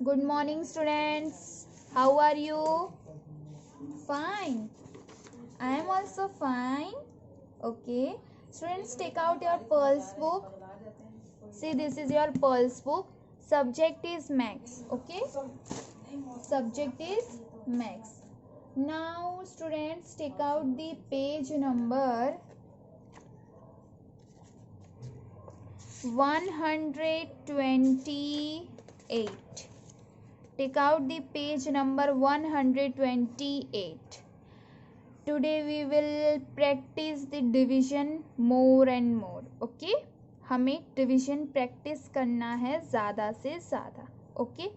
Good morning, students. How are you? Fine. I am also fine. Okay. Students, take out your Pearls book. See, this is your Pearls book. Subject is Max. Okay. Subject is Max. Now, students, take out the page number 128. Take out the page number 128. Today we will practice the division more and more. Okay? हमें division practice करना है ज़्यादा से ज़्यादा. Okay?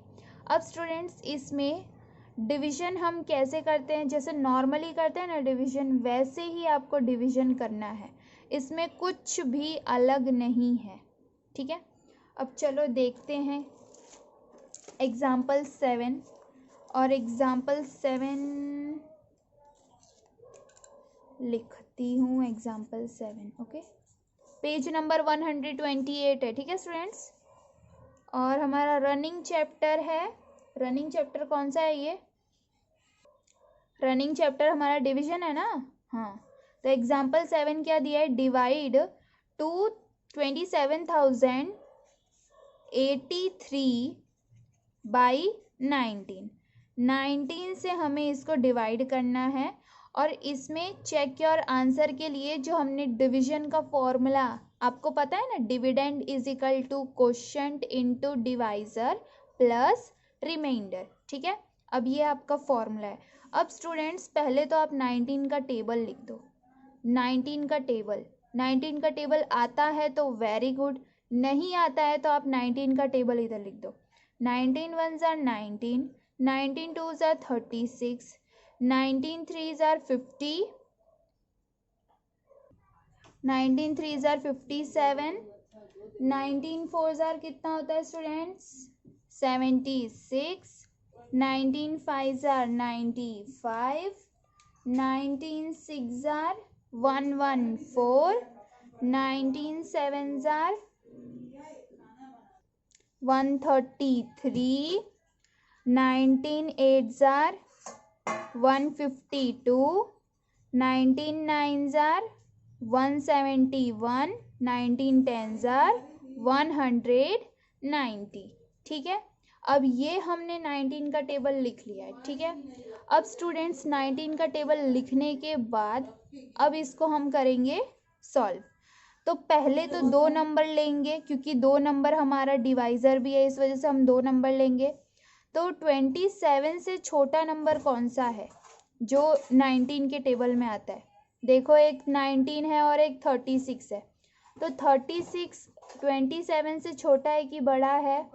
अब students इसमें division हम कैसे करते हैं, जैसे नॉर्मली करते हैं ना डिवीजन, वैसे ही आपको डिवीजन करना है. इसमें कुछ भी अलग नहीं है. ठीक है? अब चलो देखते हैं एग्जाम्पल 7. और एग्जाम्पल 7 लिखती हूँ. एग्जाम्पल 7. ओके, पेज नंबर 128 है. ठीक है स्टूडेंट्स? और हमारा रनिंग चैप्टर है. रनिंग चैप्टर कौन सा है? ये रनिंग चैप्टर हमारा डिवीजन है ना. हाँ, तो एग्जाम्पल 7 क्या दिया है? डिवाइड 227,083 बाई 19 से हमें इसको डिवाइड करना है. और इसमें चेक योर आंसर के लिए जो हमने डिवीजन का फॉर्मूला आपको पता है ना, dividend is equal to quotient into divisor plus remainder. ठीक है, अब ये आपका फॉर्मूला है. अब स्टूडेंट्स पहले तो आप 19 का टेबल लिख दो. 19 का टेबल आता है तो वेरी गुड, नहीं आता है तो आप 19 का टेबल इधर लिख दो. 19 1s are 19, 19 2s are 36, 19 3s are 50, 19 3s are 57, 19 4s are कितना होता है students? 76, 19 5s are 95, 19 6s are 114, 19 7s are 133, 19 8s are 152, 19 9s are 171, 19 10s are 190. ठीक है, अब ये हमने 19 का टेबल लिख लिया है. ठीक है, अब स्टूडेंट्स 19 का टेबल लिखने के बाद अब इसको हम करेंगे सॉल्व. तो पहले तो 2 नंबर लेंगे, क्योंकि 2 नंबर हमारा डिवाइजर भी है, इस वजह से हम 2 नंबर लेंगे. तो 27 से छोटा नंबर कौन सा है जो 19 के टेबल में आता है? देखो, एक 19 है और एक 36 है. तो 36 27 से छोटा है कि बड़ा है?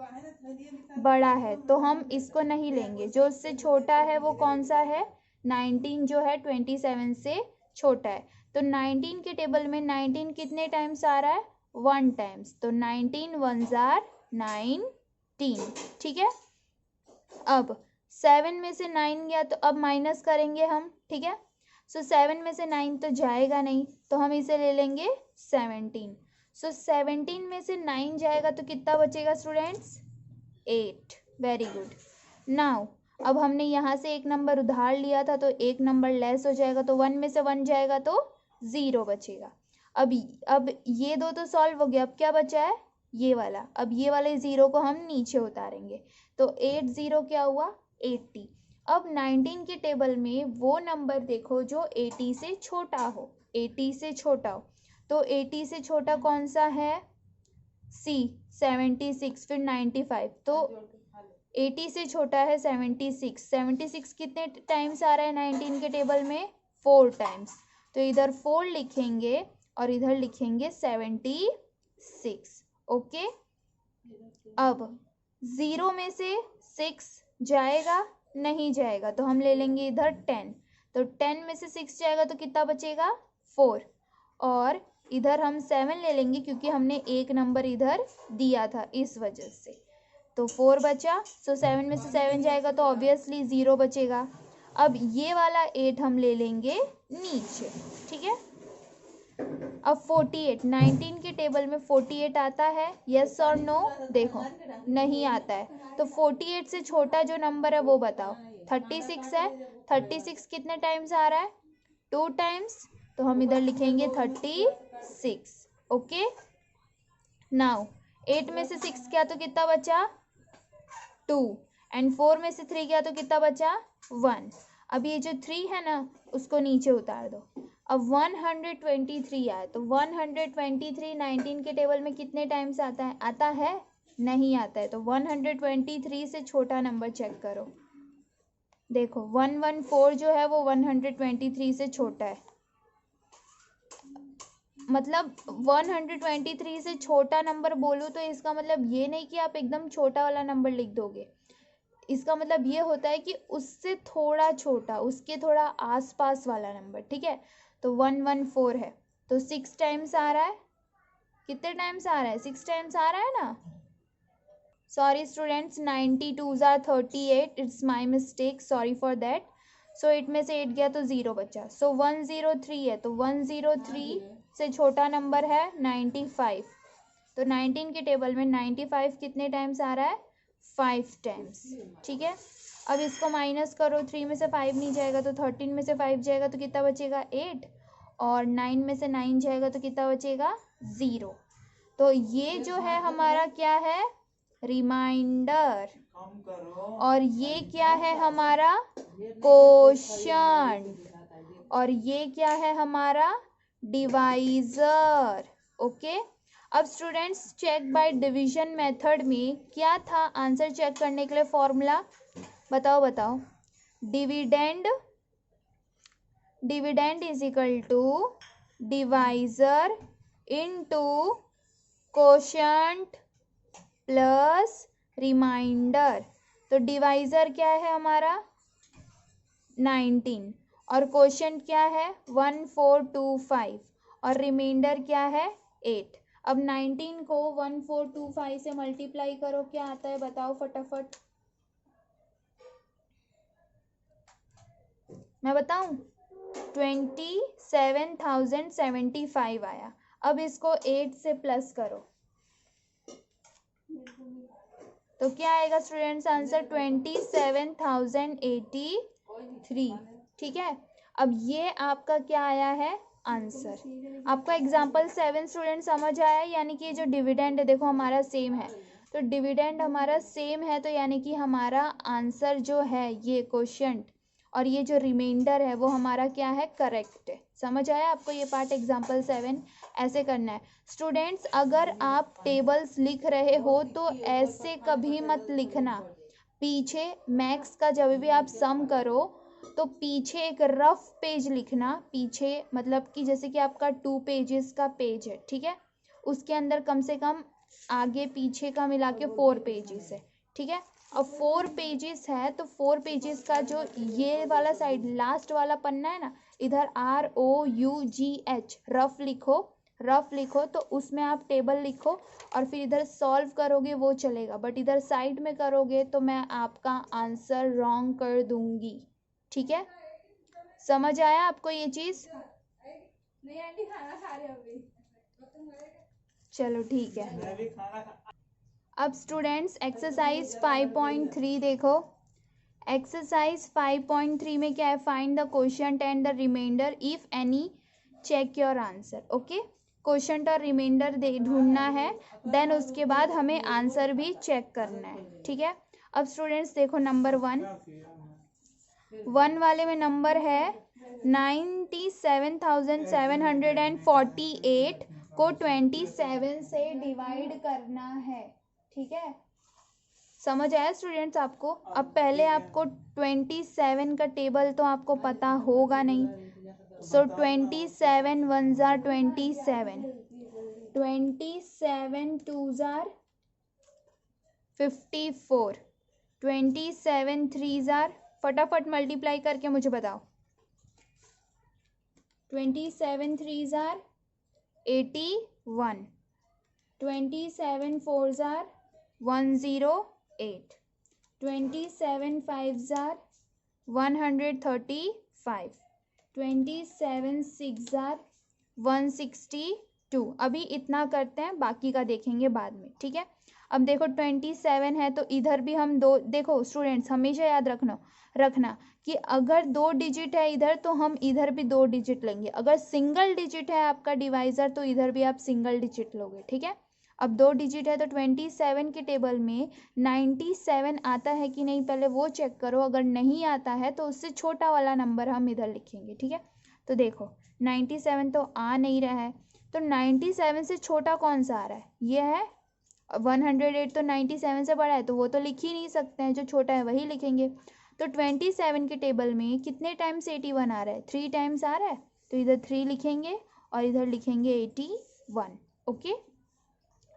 बड़ा है. तो हम इसको नहीं लेंगे. जो उससे छोटा है वो कौन सा है? 19 जो है 27 से छोटा है. तो 19 के टेबल में 19 कितने टाइम्स आ रहा है? 1 टाइम्स. तो 19 1s are 19. ठीक है, अब 7 में से 9 गया तो अब माइनस करेंगे हम. ठीक है, सो 7 में से 9 तो जाएगा नहीं, तो हम इसे ले लेंगे 17. सो 17 में से 9 जाएगा तो कितना बचेगा स्टूडेंट्स? 8. Very good. नाउ अब हमने यहाँ से एक नंबर उधार लिया था तो एक नंबर लेस हो जाएगा, तो 1 में से 1 जाएगा तो 0 बचेगा. अब ये दो तो सॉल्व हो गया. अब क्या बचा है? ये वाला. अब ये वाले 0 को हम नीचे उतारेंगे तो 8 0 क्या हुआ? 80. अब 19 के टेबल में वो नंबर देखो जो 80 से छोटा हो. 80 से छोटा हो तो 80 से छोटा कौन सा है? सी 76, फिर 95. तो 80 से छोटा है 76. 76 कितने टाइम्स आ रहा है 19 के टेबल में? 4 टाइम्स. तो इधर 4 लिखेंगे और इधर लिखेंगे 76. ओके, अब 0 में से 6 जाएगा? नहीं जाएगा, तो हम ले लेंगे इधर 10. तो 10 में से 6 जाएगा तो कितना बचेगा? 4. और इधर हम 7 ले लेंगे क्योंकि हमने एक नंबर इधर दिया था, इस वजह से. तो 4 बचा. सो 7 में से 7 जाएगा तो ऑब्वियसली 0 बचेगा. अब ये वाला 8 हम ले लेंगे नीचे. ठीक है, अब 48, 19 के टेबल में 48 आता है, यस और नो? देखो नहीं आता है, तो 48 से छोटा जो नंबर है वो बताओ। 36 है, 36 कितने टाइम्स आ रहा है? 2 टाइम्स, तो हम इधर लिखेंगे 36। ओके, नाउ 8 में से 6 क्या तो कितना बचा? 2, एंड 4 में से 3 क्या तो कितना बचा? 1। अब ये जो 3 है ना उसको नीचे उतार दो। अब 123 आया, तो 123 19 के टेबल में कितने टाइम्स आता है? आता है? नहीं आता है, तो 123 से छोटा नंबर चेक करो। देखो 114 जो है वो 123 से छोटा है, मतलब 123 से छोटा नंबर बोलूँ तो इसका मतलब ये नहीं कि आप एकदम छोटा वाला नंबर लिख दोगे। इसका मतलब ये होता है कि उससे थोड़ा छोटा, उसके थोड़ा आसपास वाला नंबर, ठीक है। तो 114 है, तो 6 टाइम्स आ रहा है। कितने टाइम्स आ रहा है? 6 टाइम्स आ रहा है ना। Sorry students, 92s are 38, it's my mistake, sorry for that. So 8 में से 8 गया तो 0 बचा, सो 103 है, तो 103 से छोटा नंबर है 95। तो 19 के टेबल में 95 कितने टाइम्स आ रहा है? 5 टाइम्स, ठीक है। अब इसको माइनस करो, 3 में से 5 नहीं जाएगा तो 13 में से 5 जाएगा तो कितना बचेगा? 8, और 9 में से 9 जाएगा तो कितना बचेगा? 0। तो ये जो है हमारा क्या है? रिमाइंडर। और ये क्या है हमारा? कोशंट। और ये क्या है हमारा? डिवाइजर। ओके, अब students check by division method में क्या था आंसर चेक करने के लिए फॉर्मूला? बताओ बताओ। Dividend, dividend is equal to divisor into quotient plus remainder. तो डिवाइजर क्या है हमारा? 19, और कोशंट क्या है? 1425, और रिमाइंडर क्या है? 8। अब 19 को 1425 से मल्टीप्लाई करो, क्या आता है बताओ फटाफट। मैं बताऊं? 27,075 आया। अब इसको 8 से प्लस करो तो क्या आएगा स्टूडेंट्स आंसर? 27,083, ठीक है। अब ये आपका क्या आया है? आंसर। आपका एग्जाम्पल 7 स्टूडेंट समझ आया? यानी कि ये जो डिविडेंड है देखो हमारा सेम है, तो डिविडेंड हमारा सेम है, तो यानी कि हमारा आंसर जो है ये क्वोशिएंट और ये जो रिमाइंडर है वो हमारा क्या है? करेक्ट है। समझ आया आपको ये पार्ट? एग्जाम्पल 7 ऐसे करना है स्टूडेंट्स। अगर आप टेबल्स लिख रहे हो तो ऐसे कभी मत लिखना। पीछे मैथ्स का जब भी आप सम करो तो पीछे एक रफ पेज लिखना। पीछे मतलब कि जैसे कि आपका 2 पेजेस का पेज है, ठीक है, उसके अंदर कम से कम आगे पीछे का मिला के 4 पेजेस है, ठीक है। अब 4 पेजेस है तो 4 पेजेस का जो ये वाला साइड लास्ट वाला पन्ना है ना, इधर ROUGH रफ लिखो, रफ लिखो, तो उसमें आप टेबल लिखो और फिर इधर सॉल्व करोगे वो चलेगा, बट इधर साइड में करोगे तो मैं आपका आंसर रॉन्ग कर दूंगी, ठीक है। समझ आया आपको ये चीज? नहीं आंटी, खाना खा रहे अभी। चलो ठीक है। अब स्टूडेंट्स एक्सरसाइज 5.3 देखो। एक्सरसाइज 5.3 में क्या है? Find the quotient and the remainder if any, check your answer. Okay, quotient और रिमाइंडर ढूंढना है, देन उसके बाद हमें आंसर भी चेक करना है, ठीक है। अब स्टूडेंट्स देखो नंबर 1 वाले में नंबर है 97,748 को 27 से डिवाइड करना है, ठीक है। समझ आया स्टूडेंट्स आपको? अब पहले आपको 27 का टेबल तो आपको पता होगा नहीं, सो 27 1 जार 27, 27 2 जार 54, 27 3 जार, फटाफट मल्टीप्लाई करके मुझे बताओ। 27 3 जार 81, 27 4 जार 108, 27 5 जार 135, 27 6 जार 162। अभी इतना करते हैं, बाकी का देखेंगे बाद में, ठीक है। अब देखो 27 है तो इधर भी हम दो, देखो स्टूडेंट्स हमेशा याद रखना कि अगर 2 डिजिट है इधर तो हम इधर भी 2 डिजिट लेंगे। अगर सिंगल डिजिट है आपका डिवाइजर तो इधर भी आप सिंगल डिजिट लोगे, ठीक है। अब 2 डिजिट है तो 27 के टेबल में 97 आता है कि नहीं पहले वो चेक करो। अगर नहीं आता है तो उससे छोटा वाला नंबर हम इधर लिखेंगे, ठीक है। तो देखो 97 तो आ नहीं रहा है, तो 97 से छोटा कौन सा आ रहा है, ये है 108। तो 97 से बड़ा है तो वो तो लिख ही नहीं सकते हैं, जो छोटा है वही लिखेंगे। तो 27 के टेबल में कितने टाइम्स 81 आ रहा है, 3 टाइम्स आ रहा है, तो इधर 3 लिखेंगे और इधर लिखेंगे 81। ओके,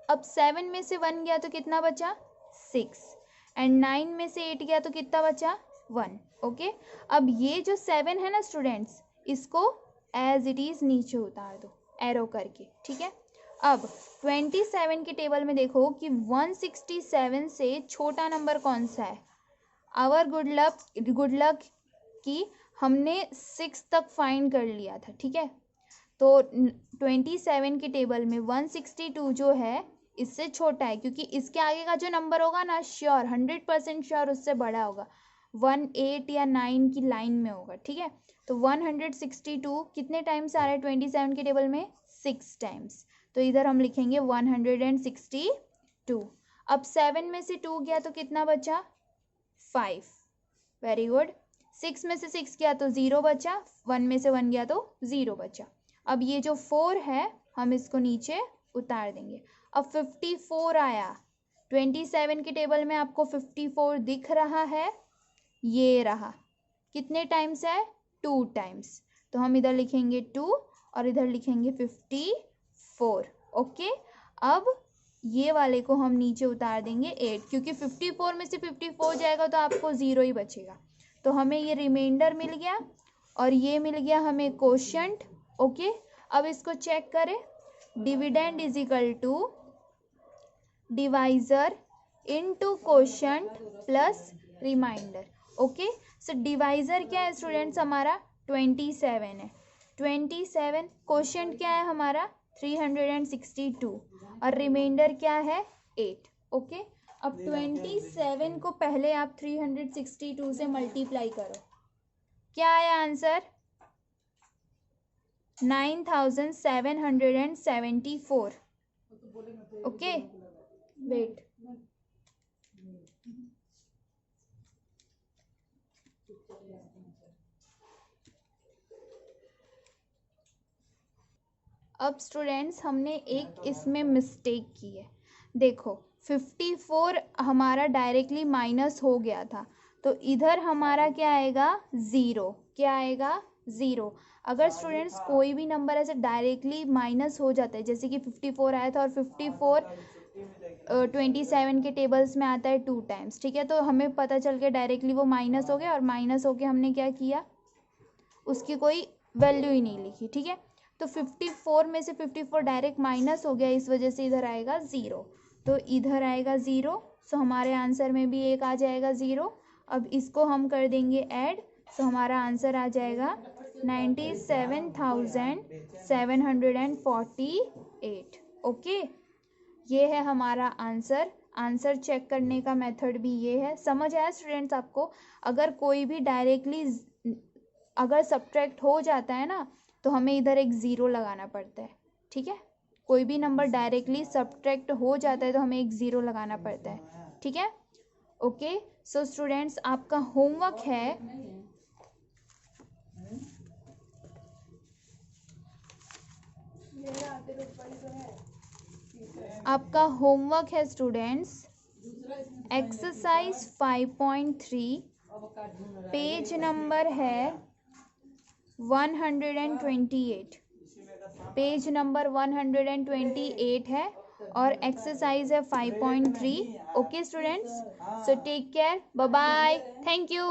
अब 7 में से 1 गया तो कितना बचा, 6, एंड 9 में से 8 गया तो कितना बचा, 1। ओके, अब ये जो 7 है ना स्टूडेंट्स, इसको एज इट इज नीचे उतार दो एरो करके, ठीक है। अब 27 के टेबल में देखो कि 167 से छोटा नंबर कौन सा है। आवर गुड लक कि हमने 6 तक फाइंड कर लिया था, ठीक है। तो 27 के टेबल में 162 जो है इससे छोटा है, क्योंकि इसके आगे का जो नंबर होगा ना श्योर 100% श्योर उससे बड़ा होगा, 1 8 या 9 की लाइन में होगा, ठीक है। तो 162 कितने टाइम्स आ रहा है 27 के टेबल में, 6 टाइम्स। तो इधर हम लिखेंगे 162। अब 7 में से 2 गया तो कितना बचा, 5। Very good. 6 में से 6 गया तो 0 बचा, 1 में से 1 गया तो 0 बचा। अब ये जो 4 है हम इसको नीचे उतार देंगे। अब 54 आया 27 के टेबल में, आपको 54 दिख रहा है, ये रहा। कितने टाइम्स है, 2 टाइम्स। तो हम इधर लिखेंगे 2 और इधर लिखेंगे 54। ओके, अब ये वाले को हम नीचे उतार देंगे 8, क्योंकि 54 में से 54 जाएगा तो आपको 0 ही बचेगा। तो हमें ये रिमाइंडर मिल गया और ये मिल गया हमें कोशेंट। ओके, अब इसको चेक करें, dividend is equal to divisor into quotient plus remainder. Okay, so divisor क्या है स्टूडेंट्स, हमारा 27 है, 27। कोशेंट क्या है हमारा 362 और रिमाइंडर क्या है 8। ओके, अब 27 को पहले आप 362 से मल्टीप्लाई करो, क्या आया आंसर, 9774। ओके, वेट, अब स्टूडेंट्स हमने एक इसमें मिस्टेक की है। देखो 54 हमारा डायरेक्टली माइनस हो गया था, तो इधर हमारा क्या आएगा, 0। क्या आएगा, 0। अगर स्टूडेंट्स कोई भी नंबर ऐसे डायरेक्टली माइनस हो जाता है, जैसे कि 54 आया था और 54 27 के टेबल्स में आता है 2 टाइम्स, ठीक है। तो हमें पता चल गया डायरेक्टली वो माइनस हो गया, और माइनस हो के हमने क्या किया, उसकी कोई वैल्यू ही नहीं लिखी, ठीक है। तो 54 में से 54 डायरेक्ट माइनस हो गया, इस वजह से इधर आएगा 0। तो इधर आएगा 0, सो हमारे आंसर में भी एक आ जाएगा 0। अब इसको हम कर देंगे ऐड, सो हमारा आंसर आ जाएगा 97,748। ओके, ये है हमारा आंसर। आंसर चेक करने का मेथड भी ये है। समझ आया स्टूडेंट्स आपको, अगर कोई भी डायरेक्टली अगर सब्ट्रैक्ट हो जाता है ना तो हमें इधर एक 0 लगाना पड़ता है, ठीक है। कोई भी नंबर डायरेक्टली सब्ट्रैक्ट हो जाता है तो हमें एक 0 लगाना पड़ता है, ठीक है। ओके, सो स्टूडेंट्स आपका होमवर्क है, स्टूडेंट्स एक्सरसाइज 5.3, पेज नंबर है 128, पेज नंबर 128 है और एक्सरसाइज है 5.3। Okay students, so take care, bye bye, thank you.